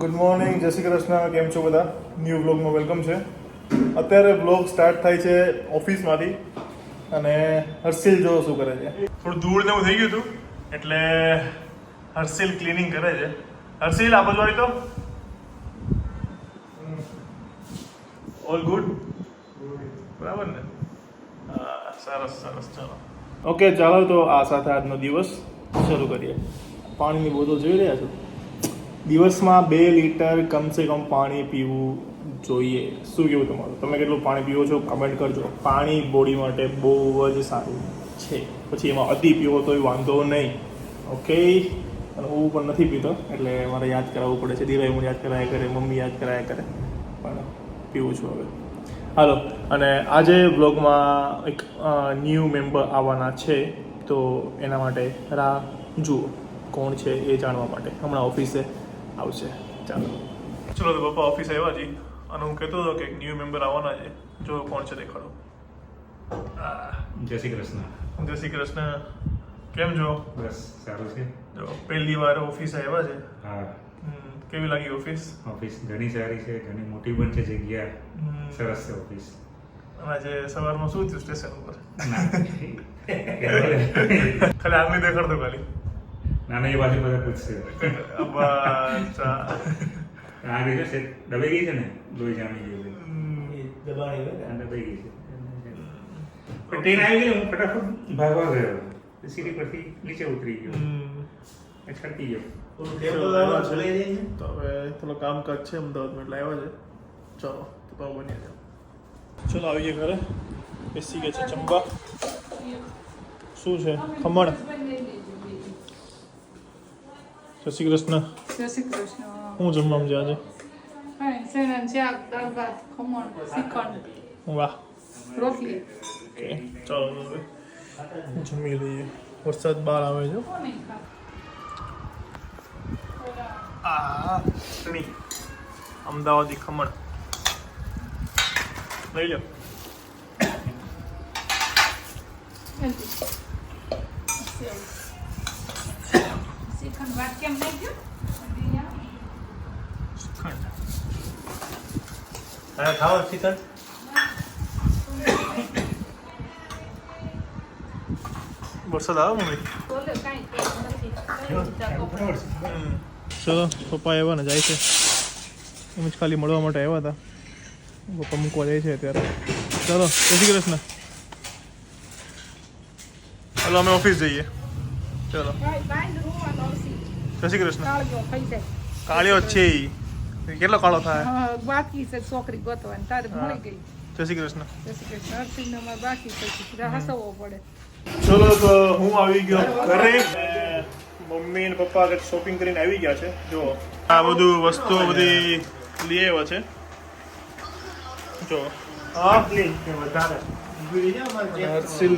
Good morning, જય શ્રી કૃષ્ણ. કેમ છો બધા? ન્યૂ વ્લોગમાં વેલકમ છે. અત્યારે વ્લોગ સ્ટાર્ટ થાય છે ઓફિસમાંથી અને હર્ષિલ જો શું કરે છે. થોડું ધૂળ ને એવું થઈ ગયું હતું એટલે હર્ષિલ ક્લિનિંગ કરે છે. હર્ષિલ આ બાજુ આવી તો ઓલ ગુડ બરાબર ને? સરસ સરસ. ચાલો ઓકે, ચાલો તો આ સાથે આજનો દિવસ શરૂ કરીએ. પાણીની બોટલ જોઈ રહ્યા છો? દિવસમાં 2 લીટર કમસે કમ પાણી પીવું જોઈએ. શું કેવું તમારું? તમે કેટલું પાણી પીવો છો કમેન્ટ કરજો. પાણી બોડી માટે બહુ જ સારું છે. પછી એમાં અતિ પીવો તોય વાંધો નહીં. ઓકે, અને હું પણ નથી પીતો એટલે મારે યાદ કરાવવું પડે છે. ધીરે હું યાદ કરાયા કરે, મમ્મી યાદ કરાયા કરે, પણ પીવું છું હવે. હાલો, અને આજે બ્લોગમાં એક ન્યૂ મેમ્બર આવવાના છે તો એના માટે રાહ જુઓ કોણ છે એ જાણવા માટે. હમણાં ઓફિસે આવશે. ચાલો ચલો, તો પપ્પા ઓફિસ આવ્યા છે અને હું કહેતો હતો કે એક ન્યૂ મેમ્બર આવવાના છે. જો કોણ છે દેખાડો. જય શ્રી કૃષ્ણ. જય શ્રી કૃષ્ણ. કેમ છો? બસ સારું છે. જો પહેલી વાર ઓફિસ આવ્યા છે. હા, કેવી લાગી ઓફિસ? ઓફિસ ઘણી સારી છે, ઘણી મોટી પણ છે જગ્યા. સરસ છે ઓફિસ. અને આજે સવારમાં શું થયું સ્ટેશન ઉપર? ના ખાલી આદમી દેખાડતો ખાલી. નાના એ બાજુ બધા પૂછશે. અચ્છા. આ ગઈ છે દબાઈ ગઈ છે ને, લોહી જામી ગયું છે. દબાણી દબાઈ ગઈ છે. પણ ટ્રેન આવી ગઈ, હું ફટાફટ ભાગવા ગયો. સીડી પરથી નીચે ઉતરી ગયો, છટકી ગયો. તો હવે થોડો કામકાજ છે અમદાવાદમાં એટલે આવ્યા છે. ચલો તો બની જાઓ. ચલો આવી ગયા ઘરે, બેસી ગયા છે જમવા. શું છે? ખમણ. જય શ્રી કૃષ્ણ. જય શ્રી કૃષ્ણ. હું જમવામાં છે આજે? શેરણ શાક, દાળ ભાત, ખમણ, શ્રીખંડ, વાહ. રોટલી. ઓકે, ચાલો હવે જમી લઈએ. વરસાદ બહાર આવે છે. અમદાવાદી ખમણ લઈ લો. શ્રીખંડ વાત કેમ નહીં ગયો? ખાવા શ્રીખંડ વરસાદ આવે મમ્મી? બોલે કાંઈ નથી. ચલો, પપ્પા આવ્યા ને જાય છે. એમ જ ખાલી મળવા માટે આવ્યા હતા. પપ્પા મૂકવા જાય છે અત્યારે. ચાલો, જય શ્રી કૃષ્ણ. ચાલો અમે ઓફિસ જઈએ. ચલો, જય શ્રી કૃષ્ણ. કાળિયો જ છે ઈ. કેટલો કાળો થાય? બાકી છે છોકરી ગોતવાની, તારે મળી ગઈ. જય શ્રી કૃષ્ણ. જય શ્રી કૃષ્ણ. અર્થિંગ અમારે બાકી છે, હસવવો પડે. ચલો, તો હું આવી ગયો ઘરે. મમ્મી અને પપ્પા કંઈક શોપિંગ કરીને આવી ગયા છે. જો આ બધું વસ્તુઓ બધી લઈ આવ્યા છે. જો વધારે હર્ષિલ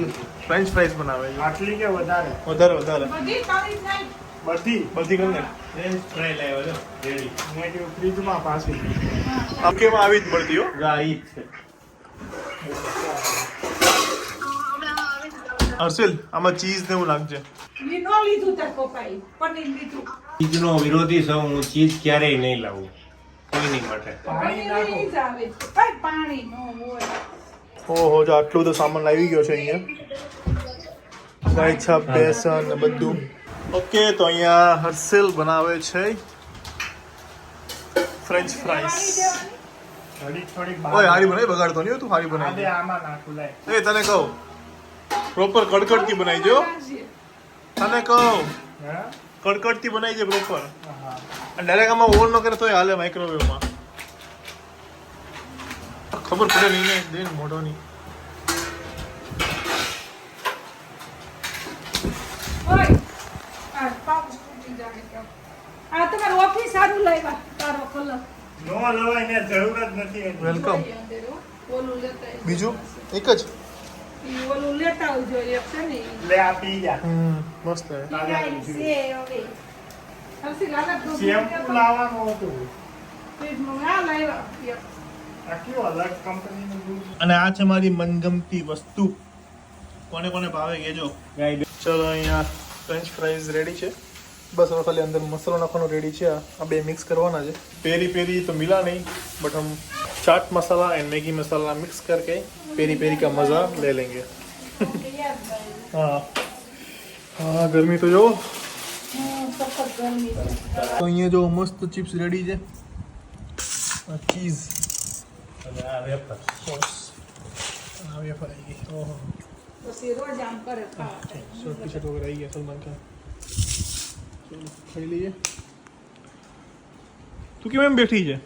ફ્રેન્ચ ફ્રાઈઝ બનાવે છે. આટલી કે વધારે વધારે બધી કાળી જાય. બધી બધી કરીને ફ્રેન્ચ ફ્રાઈ લાવ્યો છે રેડી. મેં કીધું ફ્રીજમાં પાછી આપકેમાં આવી જ મળતી હો. રાઈ છે. હર્ષિલ, આમાં ચીઝ ને એવું નાખજે. ઈ નો લીધું તાર પપ્પાએ, પનીર લીધું. ચીજનો વિરોધી છું હું. ચીજ ક્યારેય નહીં લાવું કોઈની માટે. પાણી પનીર નાખો. ઈ જ આવે છે. કાંઈ પાણી નો હોય. ઓહો, જો આટલું બધું સામાન આવી ગયો છે અહીંયા. ગાય છાપ, બેસન ને બધું. ઓકે, તો અહીંયા હર્ષિલ બનાવે છે ફ્રેન્ચ ફ્રાઈઝ. થોડીક ઓય હારી બનાવી, બગાડતો નહીં હો તું. હારી આજે બનાવી. આમાં નાખું લાય. એ તને કહું, પ્રોપર કડકડતી બનાવીજો. તને કહું, હા કડકડતી બનાવીજે પ્રોપર. હા અને ડાયરેક્ટ આમાં ઓવન ન કરે તોય હાલે, માઇક્રોવેવમાં. ખબર પડે નહીં ને દેન મોઢોની. ઓય, આ પાઉચ તૂટી જાય તો. આ તમારે ઓફિસ સારું લાવ્યા, તારો કલર. નો લવાય ને જરૂર જ નથી એની. વેલકમ. ઓલું લેતા આવજો. બીજું એક જ. ઈ ઓલું લેતા આવજો, એક છે ને ઈ. લે આ પી જા. મસ્ત હે. ઈ કાંઈ છે હવે. હર્ષિલ, આલા દૂધ શેમ્પુ લેતા લાવવાનું હતું. ફ્રીજમાં આ લાવ્યા એક. આ કયું અલગ કંપનીનું દૂધ? અને આ છે મારી મનગમતી વસ્તુ. કોને કોને ભાવે કહેજો. ચલો, અહીંયા ફ્રેન્ચ ફ્રાઈઝ રેડી છે. બસ હવે ખાલી અંદર મસાલો નાખવાનો રેડી છે આ બે મિક્સ કરવાના છે पेरी पेरी तो मिला नहीं बट हम chaat masala and Maggi masala mix करके पेरी पेरी का मज़ा ले लेंगे हाँ हाँ गर्मी तो जो સખત ગરમી છે. તો અહીંયા જો મસ્ત ચિપ્સ રેડી છે ચીઝ અને આ વેફર સોસ આ વેફર આવી ગઈ ઓહો પછી રોજ આમ કરે ખાવા ટાઈમ. શર્ટ ટી શર્ટ વગેરે આવી ગયા સલમાન ખાન ચલો ખાઈ લઈએ તું કેમ એમ બેઠી છે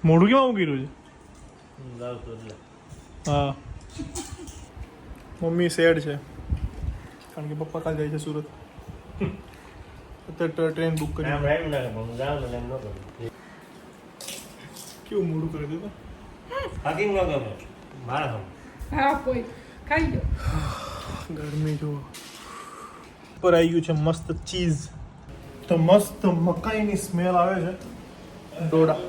મોઢું કેમ આવું કર્યું છે લાવ તો એટલે હા મમ્મી સેડ છે કારણ કે પપ્પા કાલ જાય છે સુરત અત્યારે ટ્રેન બુક કરી આમ રાઈમ ના હું જાઉં ને એમ ન કરું કેવું મોડું કરી દીધું હાકિંગ ન ગમે મારા હમ હા કોઈ ખાઈ લો. ગરમી જો ઉપર આવી ગયું છે મસ્ત ચીઝ તો મસ્ત મકાઈની સ્મેલ આવે છે ડોડા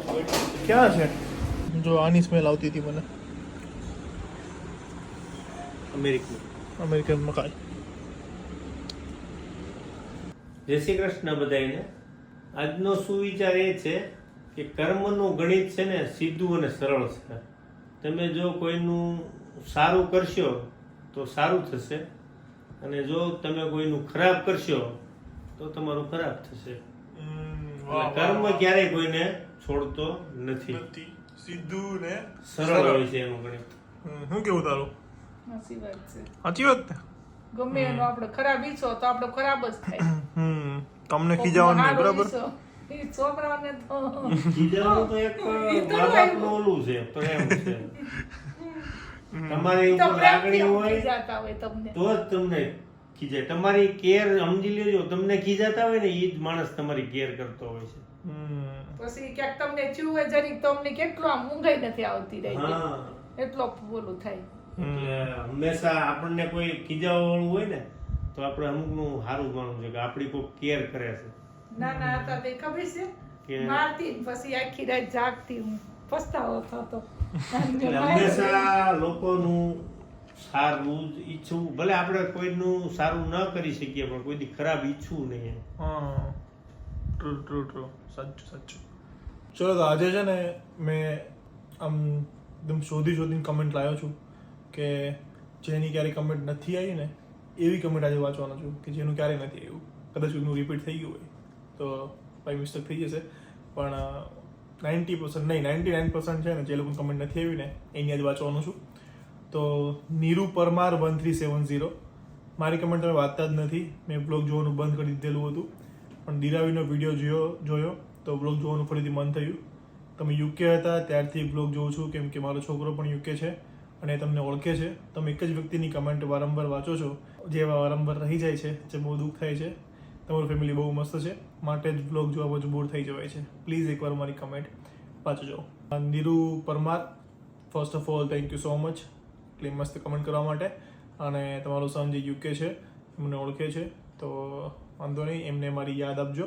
ક્યાં છે જો આની સ્મેલ આવતી હતી મને અમેરિકન અમેરિકન મકાઈ જય શ્રી કૃષ્ણ બધાને આજનો સુવિચાર એ છે કે કર્મનું ગણિત છે ને સીધું અને સરળ છે તમે જો કોઈનું સારું કરશો તો સારું થશે અને જો તમે કોઈનું ખરાબ કરશો તો તમારું ખરાબ થશે એટલે કર્મ ક્યારેય કોઈને છોડતો નથી સીધું ને સરળ હોય છે એનું ગણિત શું કેવું તારું સાચી વાત છે. સાચી વાત ને ગમે એનો આપણે ખરાબ ઈચ્છો તો આપણો ખરાબ જ થાય. તમને ખીજાવાનું નહીં બરાબર એ છોકરાઓને તો ખીજાવાનું તો એક મા-બાપનું ઓલું છે પ્રેમ છે તમારી તો ઉપર પ્રેમથી લાગણી હોય ખીજાતા હોય તમને. તો જ તમને ખીજાય તમારી કેર સમજી લેજો તમને ખીજાતા હોય ને એ જ માણસ તમારી કેર કરતો હોય છે પછી ક્યાંક તમને ચૂવે જરીક તો અમને કેટલું આમ ઊંઘાઈ નથી આવતી રહી હા એટલો બોલું થાય. એટલે હંમેશા આપણને કોઈ ખીજાવાળું હોય ને તો આપણે અમુકનું સારું માનવું છે કે આપણી કોઈ કેર કરે છે નાના હતા તે ખબર છે કે- મારતી ને પછી આખી રાત જાગતી હું પસ્તાવો થતો. એટલે હંમેશા લોકોનું સારું જ ઈચ્છવું ભલે આપણે કોઈનું સારું ન કરી શકીએ પણ કોઈ દી ખરાબ ઈચ્છવું નહીં એમ. હા ટ્રુ ટ્રુ ટ્રુ સાચું સાચું ચલો તો આજે છે ને મેં આમ એકદમ શોધીને કમેન્ટ લાવ્યો છું કે જેની ક્યારેય કમેન્ટ નથી આવી ને એવી કમેન્ટ આજે વાંચવાનો છું કે જેનું ક્યારેય નથી આવ્યું કદાચ એનું રિપીટ થઈ ગયું હોય તો બાય મિસ્ટેક થઈ જશે પણ 90% નહીં 99% છે ને જે લોકોની કમેન્ટ નથી આવી ને એની આજે વાંચવાનું છું તો નીરુ પરમાર 1370 મારી કમેન્ટ તમે વાંચતા જ નથી મેં બ્લોગ જોવાનું બંધ કરી દીધેલું હતું પણ દિરાવીનો વિડીયો જોયો તો બ્લોગ જોવાનું ફરીથી મન થયું તમે યુકે હતા ત્યારથી બ્લોગ જોઉં છું કેમ કે મારો છોકરો પણ યુકે છે અને તમને ઓળખે છે તમે એક જ વ્યક્તિની કમેન્ટ વારંવાર વાંચો છો જે વારંવાર રહી જાય છે જે બહુ દુઃખ થાય છે તમારું ફેમિલી બહુ મસ્ત છે માટે જ બ્લોગ જોવા મજબૂર થઈ જવાય છે પ્લીઝ એકવાર મારી કમેન્ટ વાંચજો Niru Parmar first of all thank you so much એટલી મસ્ત કમેન્ટ કરવા માટે અને તમારો સન જે યુકે છે મને ઓળખે છે તો વાંધો નહીં એમને મારી યાદ આપજો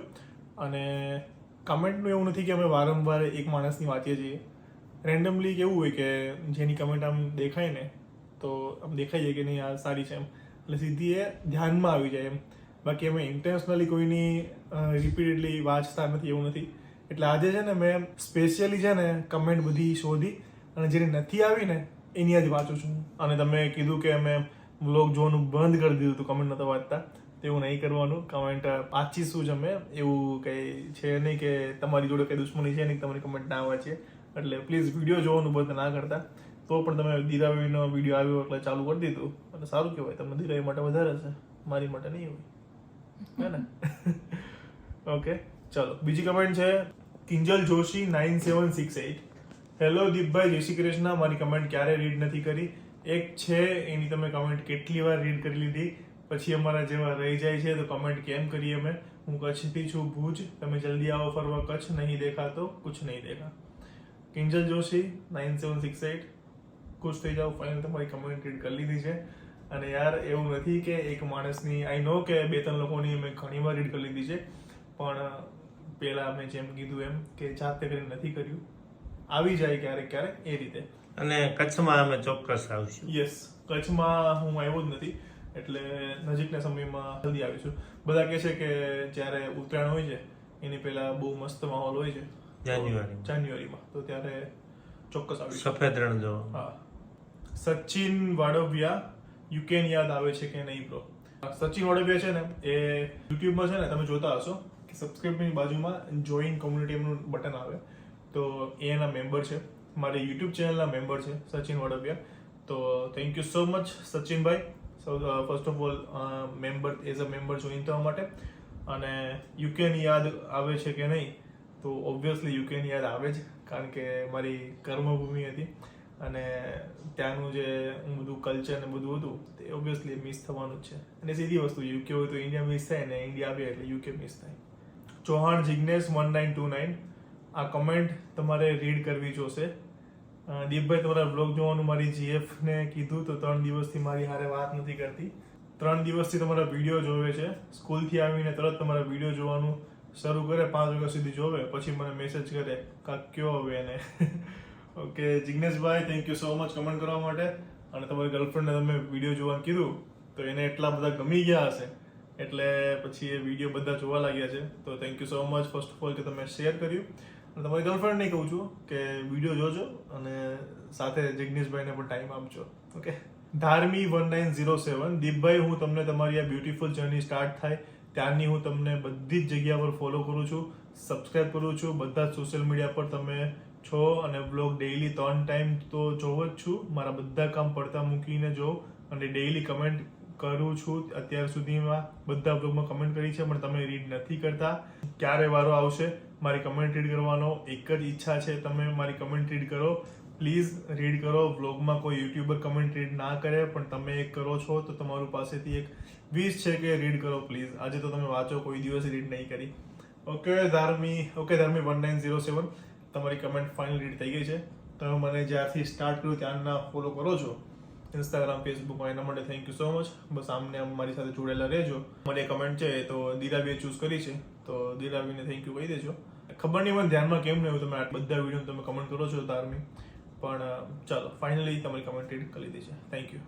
અને કમેન્ટનું એવું નથી કે અમે વારંવાર એક માણસની વાંચીએ છીએ રેન્ડમલી કેવું હોય કે જેની કમેન્ટ આમ દેખાય ને તો આમ દેખાય છે કે નહીં આ સારી છે એમ એટલે સીધી એ ધ્યાનમાં આવી જાય એમ બાકી અમે ઇન્ટેન્શનલી કોઈની રિપીટેડલી વાંચતા નથી એવું નથી એટલે આજે છે ને મેં સ્પેશિયલી છે ને કમેન્ટ બધી શોધી અને જેની નથી આવી ને એની જ વાંચું છું અને તમે કીધું કે અમે વ્લોગ જોવાનું બંધ કરી દીધું હતું કમેન્ટ નહોતા વાંચતા એવું નહીં કરવાનું કમેન્ટ વાંચીશું જ અમે એવું કંઈ છે નહીં કે તમારી જોડે કંઈ દુશ્મની છે નહીં કે તમારી કમેન્ટ ના વાંચીએ એટલે પ્લીઝ વિડીયો જોવાનું બંધ ના કરતા તો પણ તમે દિરાવીનો વિડીયો આવ્યો એટલે ચાલુ કરી દીધું અને સારું કહેવાય તમને દિરાવી માટે વધારે છે મારી માટે નહીં હોય હે ને ઓકે ચલો બીજી કમેન્ટ છે કિંજલ જોશી 9768 હેલો દીપભાઈ જય શ્રી કૃષ્ણ મારી કમેન્ટ ક્યારે રીડ નથી કરી એક છે એની તમે કમેન્ટ કેટલી વાર રીડ કરી લીધી પછી અમારા જેવા રહી જાય છે તો કમેન્ટ કેમ કરીએ અમે હું કચ્છથી છું ભુજ તમે જલ્દી આવો ફરવા કચ્છ નહીં દેખા તો કુછ નહીં દેખા કિંજલ જોશી 9768 ખુશ થઈ જાઓ ફાઇનલ તમારી કમેન્ટ રીડ કરી લીધી છે અને યાર એવું નથી કે એક માણસની આઈ નો કે 2-3 લોકોની મેં ઘણી વાર રીડ કરી લીધી છે પણ પહેલાં મેં જેમ કીધું એમ કે જાતે કરીને નથી કર્યું આવી જાય ક્યારેક ક્યારેક એ રીતે અને કચ્છમાં અમે ચોક્કસ આવશું યસ કચ્છમાં હું આવ્યો જ નથી એટલે નજીકના સમયમાં જલ્દી આવીશું. બધા કહે છે કે જ્યારે ઉત્તરાયણ હોય છે એની પહેલા બહુ મસ્ત માહોલ હોય છે જાન્યુઆરીમાં, તો ત્યારે ચોક્કસ આવીશું. સફેદ રણ જો. હા. સચિન વાડવિયા યુકેન યાદ આવે છે કે નહીં બ્રો? સચિન વાડવિયા છે ને એ યુટ્યુબમાં છે ને તમે જોતા હશો કે સબસ્ક્રાઇબની બાજુમાં જોઈન કોમ્યુનિટીનું બટન આવે, તો એ એના મેમ્બર છે, મારી યુટ્યુબ ચેનલના મેમ્બર છે સચિન વાડવિયા. તો thank you so much સચિનભાઈ, first of all member as a member join થવા માટે. અને યુકેન યાદ આવે છે કે નહીં? તો ઓબ્વિયસલી યુકેન યાદ આવે જ, કારણ કે મારી કર્મભૂમિ હતી અને ત્યાંનું જે બધું કલ્ચર ને બધું હતું તે ઓબ્વિયસલી મિસ થવાનું જ છે. અને સીધી વસ્તુ, યુકે હોય તો ઇન્ડિયા મિસ થાય ને ઇન્ડિયા આવે એટલે યુકે મિસ થાય. ચૌહાણ જિગ્નેશ 1929, આ કમેન્ટ તમારે રીડ કરવી જોશે. દીપભાઈ તમારા બ્લોગ જોવાનું મારી જીએફ ને કીધું તો 3 દિવસથી મારી હારે વાત નથી કરતી. 3 દિવસથી તમારા વિડીયો જોવે છે, સ્કૂલથી આવીને તરત તમારા વિડીયો જોવાનું શરૂ કરે, 5 વાગ્યા સુધી જોવે, પછી મને મેસેજ કરે કાંક કયો હવે એને. ઓકે જિગ્નેશભાઈ, thank you so much comment કરવા માટે. અને તમારી ગર્લફ્રેન્ડને તમે વિડીયો જોવાનું કીધું તો એને એટલા બધા ગમી ગયા હશે એટલે પછી એ વિડીયો બધા જોવા લાગ્યા છે. તો thank you so much first of all કે તમે શેર કર્યું. અને તમારી ગર્લફ્રેન્ડને કહું છું કે વિડીયો જોજો અને સાથે જિગ્નેશભાઈને પણ ટાઈમ આપજો. ઓકે. ધાર્મી 1907, દીપભાઈ હું તમને તમારી આ બ્યુટીફુલ જર્ની સ્ટાર્ટ થાય ત્યારની હું તમને બધી જ જગ્યા પર ફોલો કરું છું, સબસ્ક્રાઇબ કરું છું, બધા જ સોશિયલ મીડિયા પર તમે છો અને બ્લોગ ડેઈલી 3 ટાઈમ તો જોઉં જ છું. મારા બધા કામ પડતા મૂકીને જોઉં અને ડેઈલી કમેન્ટ કરું છું. અત્યાર સુધીમાં બધા બ્લોગમાં કમેન્ટ કરી છે પણ તમે રીડ નથી કરતા. ક્યારે વારો આવશે મારી કમેન્ટ રીડ કરવાનો? એક જ ઈચ્છા છે, તમે મારી કમેન્ટ રીડ કરો, પ્લીઝ રીડ કરો. વ્લોગમાં કોઈ યુટ્યુબર કમેન્ટ રીડ ના કરે પણ તમે એક કરો છો તો તમારું પાસેથી એક વિશ છે કે રીડ કરો પ્લીઝ. આજે તો તમે વાંચો, કોઈ દિવસ રીડ નહીં કરી. ઓકે ધાર્મી 1907, તમારી કમેન્ટ ફાઇનલ રીડ થઈ ગઈ છે. તમે મને જ્યારથી સ્ટાર્ટ કર્યું ત્યારના ફોલો કરો છો ઇન્સ્ટાગ્રામ, ફેસબુકમાં, એના માટે થેન્ક યુ સો મચ. બસ આમને મારી સાથે જોડેલા રહેજો. મારી કમેન્ટ છે તો દીરાવીએ ચૂઝ કરી છે તો દીરાવીને થેન્ક યુ કહી દેજો. ખબર નહીં મને ધ્યાનમાં કેમ નહીં, તમે બધા વિડીયો તમે કમેન્ટ કરો છો ધાર્મી, પણ ચાલો ફાઇનલી તમારી કમેન્ટ રીડ કરી દીધી છે. Thank you.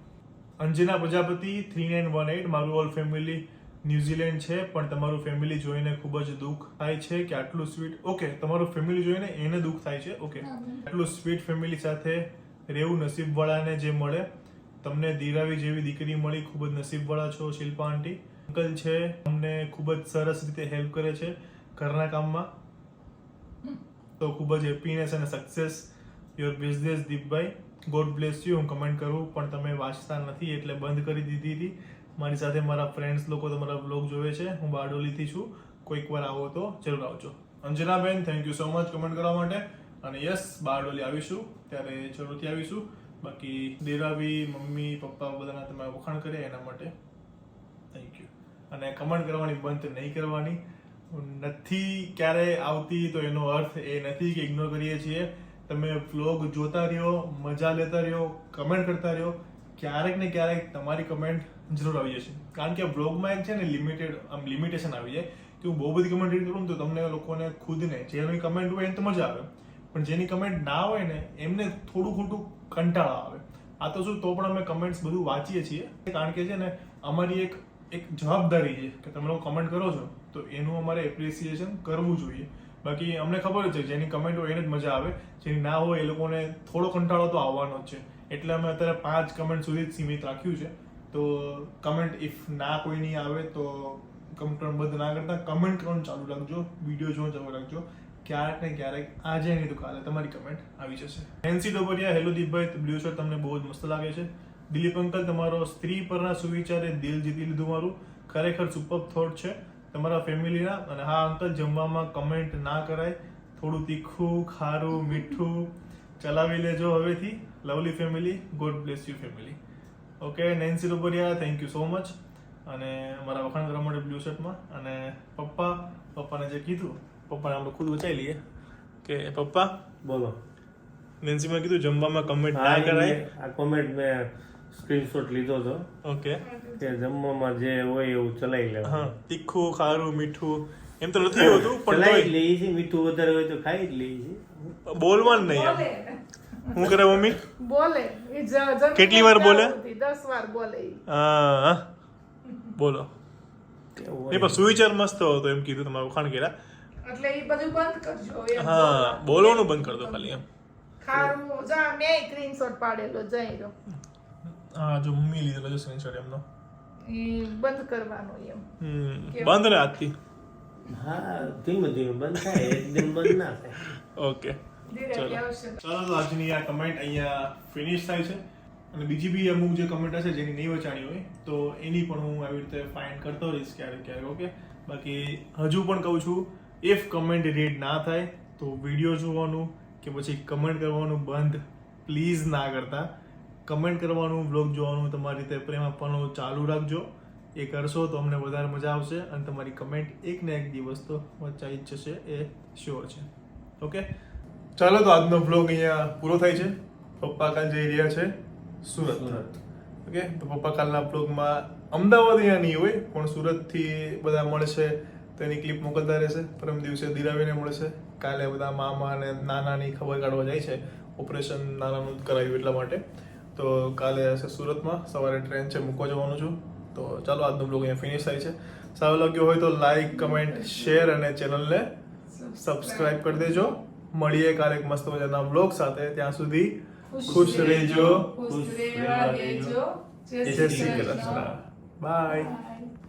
અંજના પ્રજાપતિ 3918, મારું ઓલ ફેમિલી ન્યુઝીલેન્ડ છે પણ તમારું ફેમિલી જોઈને ખૂબ જ દુઃખ થાય છે કે આટલું સ્વીટ. ઓકે, તમારું ફેમિલી જોઈને એને દુઃખ થાય છે. ઓકે, આટલું સ્વીટ ફેમિલી સાથે રહેવું નસીબવાળાને જે મળે. તમને દીરાવી જેવી દીકરી મળી, ખૂબ જ નસીબવાળા છો. શિલ્પા આંટી અંકલ છે, અમને ખૂબ જ સરસ રીતે હેલ્પ કરે છે ઘરના કામમાં, તો ખૂબ જ હેપીનેસ અને success your business. Deepbhai God bless you. હું કમેન્ટ કરું પણ તમે વાંચતા નથી એટલે બંધ કરી દીધી હતી. મારી સાથે મારા ફ્રેન્ડ્સ લોકો તમારા બ્લોગ જોવે છે. હું બારડોલીથી છું, કોઈક વાર આવો તો જરૂર આવજો. અંજનાબેન thank you so much comment કરવા માટે. અને યસ, બારડોલી આવીશું ત્યારે જરૂરથી આવીશું. બાકી દેરાવી મમ્મી પપ્પા બધાના તમે વખાણ કર્યા એના માટે થેન્ક યુ. અને કમેન્ટ કરવાની બંધ નહીં કરવાની. નથી ક્યારે આવતી તો એનો અર્થ એ નથી કે ઇગ્નોર કરીએ છીએ. તમે વ્લોગ જોતા રહ્યો, મજા લેતા રહ્યો, કમેન્ટ કરતા રહ્યો. ક્યારેક ને ક્યારેક તમારી કમેન્ટ જરૂર આવી જશે, કારણ કે વ્લોગમાં એક છે ને લિમિટેશન આવી જાય કે હું બહુ બધી કમેન્ટ રીડ કરું તો તમને લોકોને ખુદને જેની કમેન્ટ હોય એને તો મજા આવે, પણ જેની કમેન્ટ ના હોય ને એમને થોડું ખોટું કંટાળો આવે. આ તો શું, તો પણ અમે કમેન્ટ્સ બધું વાંચીએ છીએ, કારણ કે છે ને અમારી એક જવાબદારી છે કે તમે લોકો કમેન્ટ કરો છો તો એનું અમારે એપ્રિસિએશન કરવું જોઈએ. બાકી અમને ખબર છે જેની કમેન્ટ હોય એને જ મજા આવે, જેની ના હોય એ લોકોને થોડો કંટાળો તો આવવાનો જ છે. એટલે અમે અત્યારે 5 કમેન્ટ સુધી જ સીમિત રાખ્યું છે. તો કમેન્ટ ઇફ ના કોઈની આવે તો કમેન્ટ બંધ ના કરતા કમેન્ટ કરવાનું ચાલુ રાખજો, વિડીયો જોવાનું ચાલુ રાખજો. ક્યારેક ને ક્યારેક આજે નહીં તો કાલે તમારી કમેન્ટ આવી જશે. NC Dobariya, hello Deepbhai, blue shirt તમને બહુ જ મસ્ત લાગે છે. દિલીપ અંકલ, તમારો સ્ત્રી પરના સુવિચારે દિલ જીતી લીધું મારું, ખરેખર સુપર થોટ છે તમારા ફેમિલીના. અને હા અંકલ, જમવામાં કમેન્ટ ના કરાય, થોડું તીખું ખારું મીઠું ચલાવી લેજો હવેથી. Lovely family, God bless you family. Okay Nancy Dobariya, thank you so much. અને મારા વખાણ કરવા માટે બ્લુ શર્ટમાં. અને પપ્પાને જે કીધું, પપ્પાને આપણે ખુદ બચાવી લઈએ કે પપ્પા બોલો. નેન્સીમાં કીધું જમવામાં કમેન્ટ ના કરાય. આ કોમેન્ટ મેં સ્ક્રીનશોટ લીધો હતો. ઓકે, કે જમવામાં જે હોય એવું ચલાવી લેવું. હા, તીખું ખારું મીઠું એમ તો નથી હોતું, પણ ચલાવી જ લઈએ છીએ. મીઠું વધારે હોય તો ખાઈ જ લઈએ છીએ. બોલવાનું નહીં એમ. શું કરે મમ્મી? બોલે કેટલી વાર બોલે? 10 વાર બોલે. હા બોલો કેવું એ હોય. પણ સુવિચાર મસ્ત હતો એમ કીધું તમારું વખાણ કર્યા. એટલે એ બધું બંધ કરજો એમ. હા બોલવાનું બંધ કરી દો ખાલી એમ. ખારું જા મેં સ્ક્રીનશોટ પાડેલો જઈ રહ્યો હા જો મમ્મી લીધેલો છે સ્ક્રીનશોટ એમનો. એ બંધ કરવાનો એમ બંધ ને આજથી. હા ધીમે ધીમે બંધ થાય એકદમ બંધ ના થાય. ઓકે ધીરે ચલો. ધીરે આવશે. ચાલો તો આજની આ કમેન્ટ અહીંયા ફિનિશ થાય છે અને બીજી બી અમુક જે કમેન્ટ હશે જેની નહીં વચાણી હોય તો એની પણ હું આવી રીતે ફાઇન્ડ કરતો રહીશ ક્યારેક ક્યારેક. ઓકે બાકી હજુ પણ કહું છું ઇફ કમેન્ટ રીડ ના થાય તો વિડીયો જોવાનું કે પછી કમેન્ટ કરવાનું બંધ પ્લીઝ ના કરતા. કમેન્ટ કરવાનું બ્લોગ જોવાનું તમારી રીતે પ્રેમ આપવાનું ચાલુ રાખજો. એ કરશો તો અમને વધારે મજા આવશે અને તમારી કમેન્ટ એક ને એક દિવસ તો વચાઈ જ જશે એ શ્યોર છે. ઓકે ચાલો તો આજનો બ્લોગ અહીંયા પૂરો થાય છે. પપ્પા કાલ જઈ રહ્યા છે સુરત. ઓકે તો પપ્પા કાલના બ્લોગમાં અમદાવાદ અહીંયા નહીં હોય પણ સુરતથી બધા મળશે તો એની ક્લિપ મોકલતા રહેશે. પરમ દિવસે દિરાવીને મળશે. કાલે બધા મામા અને નાનાની ખબર કાઢવા જાય છે. ઓપરેશન નાનાનું કરાવ્યું એટલા માટે. તો કાલે હશે સુરતમાં. સવારે ટ્રેન છે મૂકવા જવાનું છું. તો ચાલો આજનો બ્લોગ અહીંયા ફિનિશ થાય છે. સારો લાગ્યો હોય તો લાઈક કમેન્ટ શેર અને ચેનલને સબસ્ક્રાઇબ કરી દેજો. મળીએ કાલે એક મસ્ત મજાના બ્લોગ સાથે. ત્યાં સુધી ખુશ રહેજો. ખુશ રહેવા દેજો. જય શ્રી કૃષ્ણ. બાય. Bye.